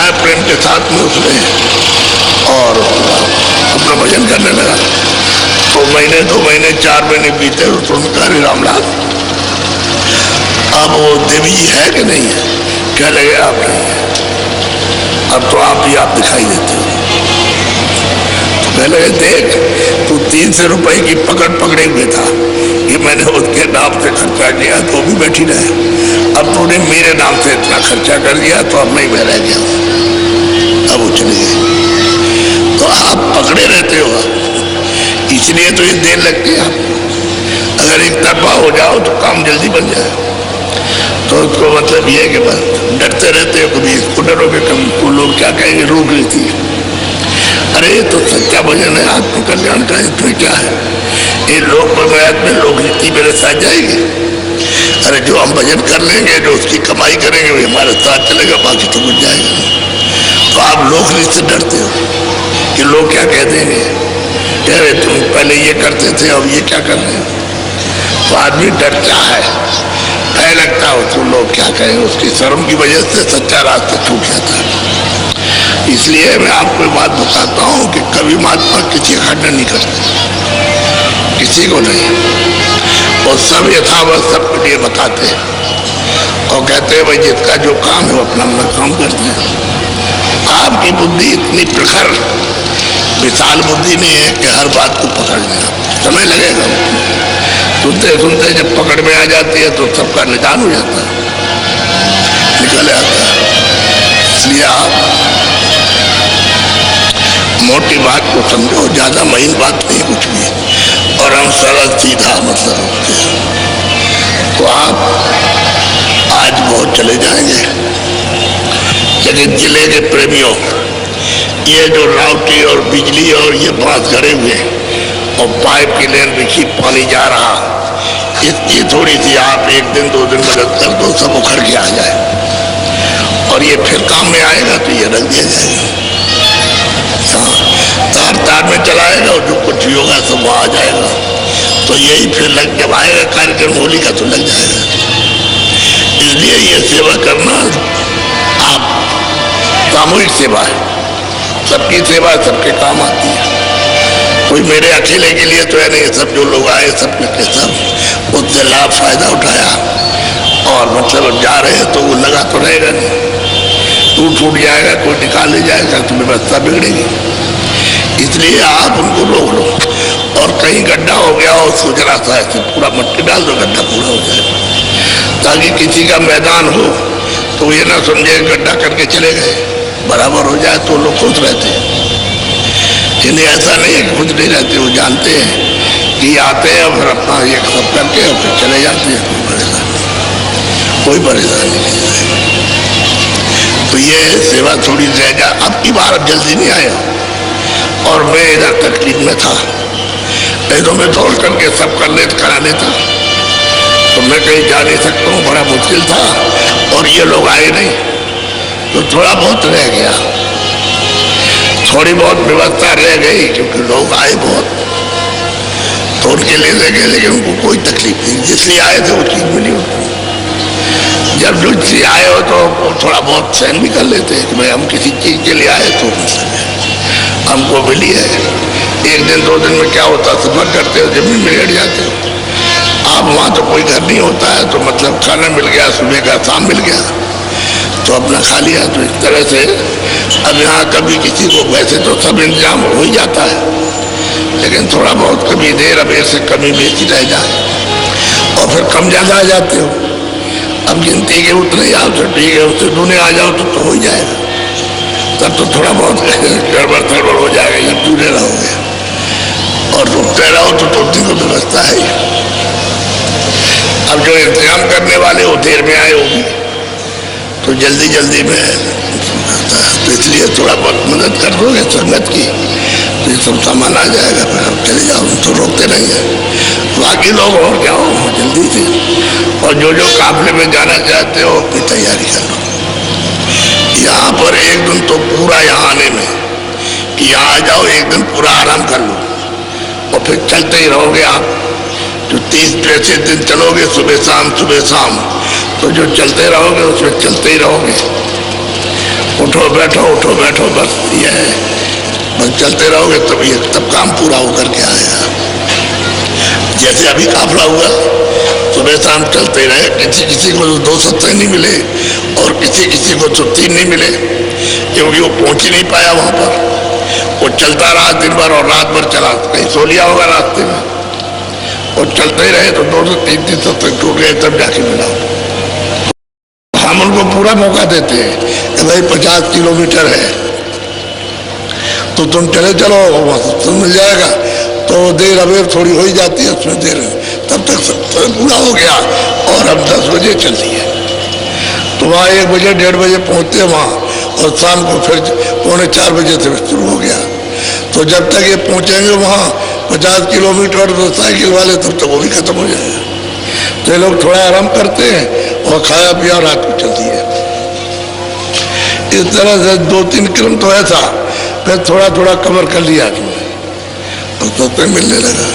है प्रेम के साथ में उसने और अपना भजन करने लगा। तो महीने 2 महीने 4 महीने बीते तो उनका अरे रामलाल अब वो देवी जी है कि नहीं है? क्या लगे आप नहीं है, अब तो आप ही आप दिखाई देते हो। तो कह लगे देख तू 300 रुपए की पकड़ पकड़े हुए था, ये मैंने उसके नाम से खर्चा किया तो भी बैठी रहे, अब तूने मेरे नाम से इतना खर्चा कर दिया तो अब नहीं मैं रह गया, अब वो चले गए। तो आप पकड़े रहते हो, इसलिए तो ये देर लगती है आपको। अगर एक तरफा हो जाओ तो काम जल्दी बन जाए। तो उसको मतलब ये है कि बस डरते रहते हो, कभी इसको डरोगे कभी को लोग क्या कहेंगे, रोक लेती है। अरे तो सच्चा भजन है, आत्मकल्याण का, इसमें क्या है? ये लोक प्रयास में लोक नीति मेरे साथ जाएगी। अरे जो हम भजन कर लेंगे, जो उसकी कमाई करेंगे वो हमारे साथ चलेगा, बाकी तो कुछ जाएगा नहीं। तो आप लोक नीति से डरते हो कि लोग क्या कह देंगे, कह रहे तुम पहले ये करते थे अब ये क्या कर रहे हो। तो आदमी डरता है, भय लगता हो तो लोग क्या कहें, उसकी शर्म की वजह से सच्चा रास्ता छूट जाता है। इसलिए मैं आपको बात बताता हूँ कि कभी महात्मा किसी का खंडन नहीं करते, किसी को नहीं, और सब यथावत सबके लिए बताते हैं और कहते हैं भाई जिसका जो काम है वो अपना अपना काम करते हैं। आपकी बुद्धि इतनी प्रखर विशाल बुद्धि नहीं है कि हर बात को पकड़ लेना, समय लगेगा। सुनते सुनते जब पकड़ में आ जाती है तो सबका निदान हो जाता है, निकल आता है। इसलिए आप मोटी बात को समझो, ज्यादा महीन बात नहीं कुछ भी, और हम सरल सीधा मतलब होते हैं। तो आप आज बहुत चले जाएंगे। लेकिन जिले के प्रेमियों, ये जो रावटी और बिजली और ये बांस गड़े हुए और पाइप की लेन बिछी पानी जा रहा, इसकी थोड़ी सी आप 1 दिन 2 दिन मदद कर दो, सब उखड़ के आ जाए और ये फिर काम में आएगा तो ये रख दिया जाएगा। तार तार में चलाएगा और जो कुछ भी होगा सब वहाँ आ जाएगा। तो यही फिर लग जब आएगा कार्यक्रम होली का तो लग जाएगा। इसलिए ये सेवा करना आप सामूहिक सेवा है, सबकी सेवा सबके काम आती है। कोई मेरे अकेले के लिए तो है नहीं, सब जो लोग आए सब के सब उससे लाभ फायदा उठाया और मतलब जा रहे हैं तो वो लगा तो रहेगा नहीं, टूट जाएगा, कोई निकाल ले जाएगा तो व्यवस्था बिगड़ेगी। इसलिए आप उनको रोक लो, और कहीं गड्ढा हो गया हो उसको जरा सा ऐसे पूरा मट्टी डाल दो, गड्ढा पूरा हो जाएगा, ताकि किसी का मैदान हो तो ये ना समझे गड्ढा करके चले गए, बराबर हो जाए तो लोग खुश रहते हैं। इन्हें ऐसा नहीं है कि खुश नहीं रहते, वो जानते हैं कि आते हैं और फिर अपना ये सब करके और फिर चले जाते हैं, कोई परेशानी नहीं। तो ये सेवा थोड़ी रह जा, अब की बार अब जल्दी नहीं आया और मैं इधर तकलीफ में था, नहीं तो मैं दौड़ करके सब करा लेता। तो मैं कहीं जा नहीं सकता हूँ, बड़ा मुश्किल था और ये लोग आए नहीं, तो थोड़ा बहुत रह गया, थोड़ी बहुत व्यवस्था रह गई क्योंकि लोग आए बहुत, तो उनके लिए रह गए, लेकिन उनको कोई तकलीफ नहीं, जिसलिए आए थे वो चीज मिली उनको। जब जो चीज आए हो तो थोड़ा बहुत सहन भी कर लेते हैं कि भाई हम किसी चीज के लिए आए तो हमको मिली है। 1 दिन 2 दिन में क्या होता, सफर करते हो जब भी मिल जाते हो आप, वहाँ तो कोई घर नहीं होता है, तो मतलब खाना मिल गया, सुबह का शाम मिल गया तो अपना खा लिया। तो इस तरह से अब यहाँ कभी किसी को, वैसे तो सब इंतजाम हो ही जाता है, लेकिन थोड़ा बहुत कभी देर अबेर से कमी बेची रह जाए और फिर कम ज़्यादा आ जाते हो। अब गिनती के उतने आओ तो ठीक है, उससे दूने आ जाओ तो हो ही जाएगा, तब तो थोड़ा बहुत गड़बड़ हो जाएगा, जब दूरे रहोगे और रुकते रहो तो टूटने को व्यवस्था है। अब जो इंतजाम करने वाले वो देर में आए होगी तो जल्दी जल्दी में, तो इसलिए थोड़ा बहुत मदद कर दोगे संगत की तो ये सब सामान आ जाएगा, फिर आप चले जाओ, तो रोकते नहीं है। बाकी लोग और क्या हो जल्दी से, और जो काफले में जाना चाहते हो अपनी तैयारी कर लो। यहाँ पर 1 दिन तो पूरा यहाँ आने में कि यहाँ आ जाओ, 1 दिन पूरा आराम कर लो और फिर चलते ही रहोगे आप। जो 30-35 दिन चलोगे सुबह शाम, तो जो चलते रहोगे उसमें चलते ही रहोगे। उठ उठो बैठो उठो बैठो, बस ये है, बस चलते रहोगे तब काम पूरा होकर के आएगा। जैसे अभी काफिला हुआ, सुबह शाम चलते रहे, किसी किसी को 2 सत्संग नहीं मिले और किसी किसी को 3 नहीं मिले, क्योंकि वो पहुंच ही नहीं पाया वहां पर। वो चलता रहा दिन भर और रात भर चला, कहीं सो लिया होगा रास्ते में, और चलते ही रहे तो 2 से 3 सत्संग टूट गए, तब जाके मिला। हम उनको पूरा मौका देते हैं कि भाई 50 किलोमीटर है तो तुम चले चलो, सत्संग मिल जाएगा। तो देर अबेर थोड़ी हो ही जाती है, उसमें देर तब तक सत्संग पूरा हो गया और अब 10 बजे चल दिए। तो वहाँ 1 बजे 1:30 बजे पहुँचते वहाँ, और शाम को फिर 3:45 बजे से शुरू हो गया। तो जब तक ये पहुँचेंगे वहाँ 50 किलोमीटर, तो साइकिल वाले तब तक वो भी खत्म हो जाएगा। तो ये लोग थोड़ा आराम करते हैं और खाया पिया रात को चलती है। इस तरह से 2-3 किलोमीटर तो ऐसा, फिर थोड़ा थोड़ा कवर कर लिया तो सत्संग मिलने लगा।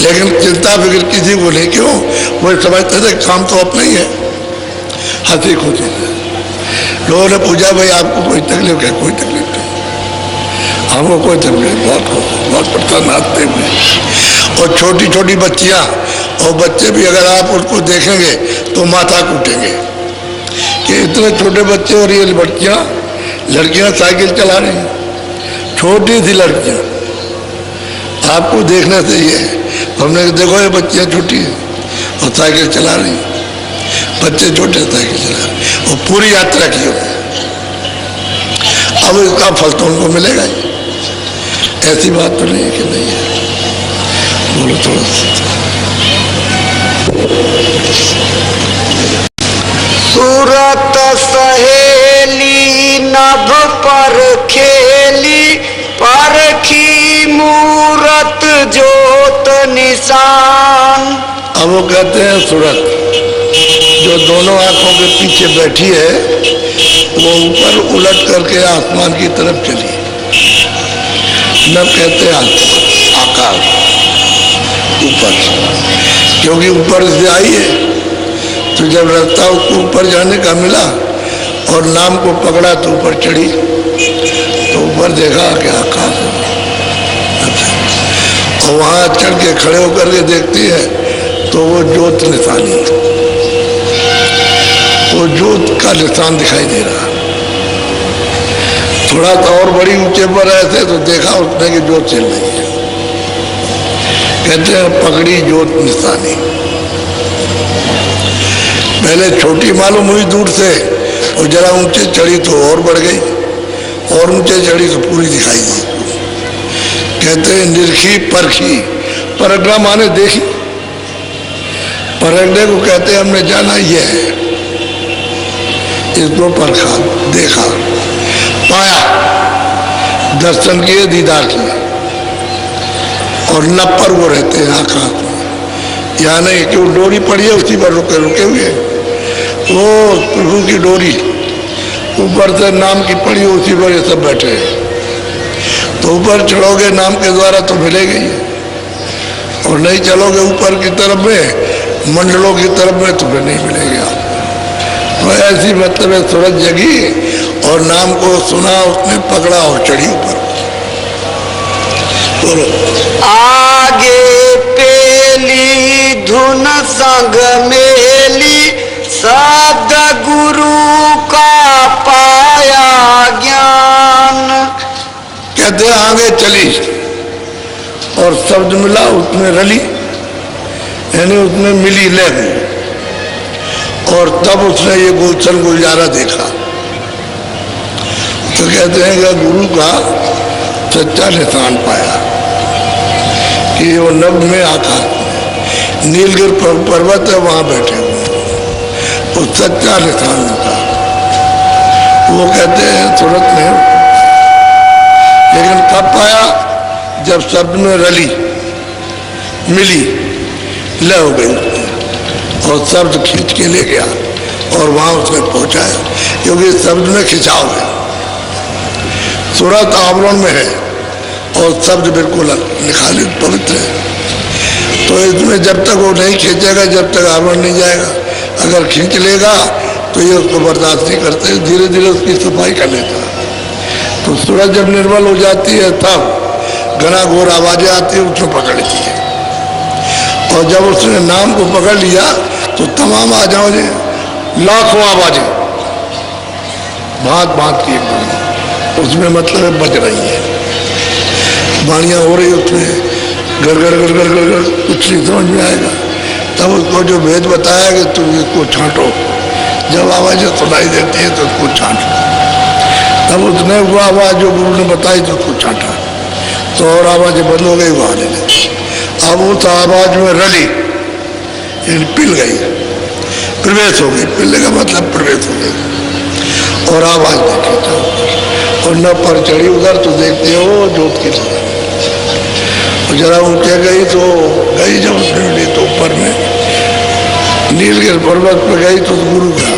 लेकिन चिंता फिक्र किसी को नहीं, क्यों? वो समझते थे काम तो अपना ही है, हंसी खुशी से। लोगों ने पूछा भाई आपको कोई तकलीफ है? कोई तकलीफ नहीं, हमको कोई तकलीफ, बहुत प्रसन्न आते हुए। और छोटी छोटी बच्चियां और बच्चे भी, अगर आप उनको देखेंगे तो माथा कूटेंगे कि इतने छोटे बच्चे और ये बच्चियां, लड़कियां साइकिल चला रही हैं, छोटी सी लड़कियां। आपको देखने से ये है, हमने देखो ये बच्चियां छोटी हैं और साइकिल चला रही हैं, बच्चे छोटे साइकिल चला रहे हैं, और पूरी यात्रा की होती है। अब इसका फल तो उनको मिलेगा ही, ऐसी बात तो नहीं है कि नहीं है। बोलो थोड़ा सा। सूरत सहेली नभ पर खेली, परखी मूरत जोत निशान। अब वो कहते हैं सूरत, जो दोनों आंखों के पीछे बैठी है, वो ऊपर उलट करके आसमान की तरफ चली। नभ कहते हैं आकाश, ऊपर, क्योंकि ऊपर से आई है। तो जब रास्ता उसको ऊपर जाने का मिला और नाम को पकड़ा तो ऊपर चढ़ी, तो ऊपर देखा कि आकाश है। और वहां चढ़ के खड़े होकर के देखती है तो वो ज्योत निशानी, वो ज्योत का निशान दिखाई दे रहा। थोड़ा सा और बड़ी ऊंचे पर ऐसे तो देखा उसने कि ज्योत चल रही है। कहते हैं पकड़ी ज्योत निशानी। पहले छोटी मालूम हुई दूर से, और जरा ऊंचे चढ़ी तो और बढ़ गई, और ऊंचे चढ़ी तो पूरी दिखाई दी। कहते हैं निरखी परखी, परखना माने देखी, परखने को कहते हैं हमने जाना ये है, इसको परखा, देखा, पाया, दर्शन किए, दीदार किए। और नभ पर वो रहते हैं आकाश में, यहाँ नहीं कि वो डोरी पड़ी है उसी पर रुके रुके हुए, वो प्रभु की डोरी ऊपर से नाम की पड़ी, उसी पर ये सब बैठे हैं। तो ऊपर चढ़ोगे नाम के द्वारा तो मिलेगा ही, और नहीं चलोगे ऊपर की तरफ में, मंडलों की तरफ में, तो फिर नहीं मिलेगा। तो ऐसी मतलब है, सूरज जगी और नाम को सुना, उसने पकड़ा और चढ़ी ऊपर। बोलो। आगे पेली धुन संग मेली, शब्द गुरु का पाया ज्ञान। कहते आगे चली और शब्द मिला, उसमें रली, यानी उसमें मिली लग, और तब उसने ये गुलशन गुलजारा देखा। तो कहते हैं कि गुरु का सच्चा निशान पाया कि वो नभ में आकाश, नीलगिर पर्वत है वहां बैठे हुए, वो सच्चा निशान मिला। वो कहते हैं सूरत में, लेकिन कब पाया? जब शब्द में रली, मिली, ले हो गई, और शब्द खींच के ले गया और वहां उसने पहुंचाया, क्योंकि शब्द में खिंचाव है। सूरत आवरण में है और शब्द बिल्कुल निखालित पवित्र है। तो इसमें जब तक वो नहीं खींचेगा, जब तक आवरण नहीं जाएगा। अगर खींच लेगा तो ये उसको बर्दाश्त नहीं करते, धीरे धीरे उसकी सफाई कर लेता। तो सूरज जब निर्मल हो जाती है तब घना घोर आवाजें आती है, उसको पकड़ लेती है। और जब उसने नाम को पकड़ लिया तो तमाम आवाजें, लाखों आवाजें भांत भांत की उसमें मतलब बज रही है, वाणियाँ हो रही उसमें, घर घर घर घर घर घर, कुछ नहीं समझ में आएगा। तब उसको जो भेद बताया कि तुम इसको छांटो, जब आवाजें सुनाई देती है तो उसको छांटो। तब उसने वो आवाज जो गुरु ने बताई तो उसको छांटा, तो और आवाजें बंद हो गई, वो आने लगी। अब उस आवाज में रली, पिल गई, प्रवेश हो गई। पिलने का मतलब प्रवेश हो गई। और आवाज देखी तो, और न पर चढ़ी उधर तो देखते हो जोत की तरह। और जरा ऊँचे गई तो गई, जब उसने तो ऊपर में नीलगिरी पर्वत पर गई तो गुरु का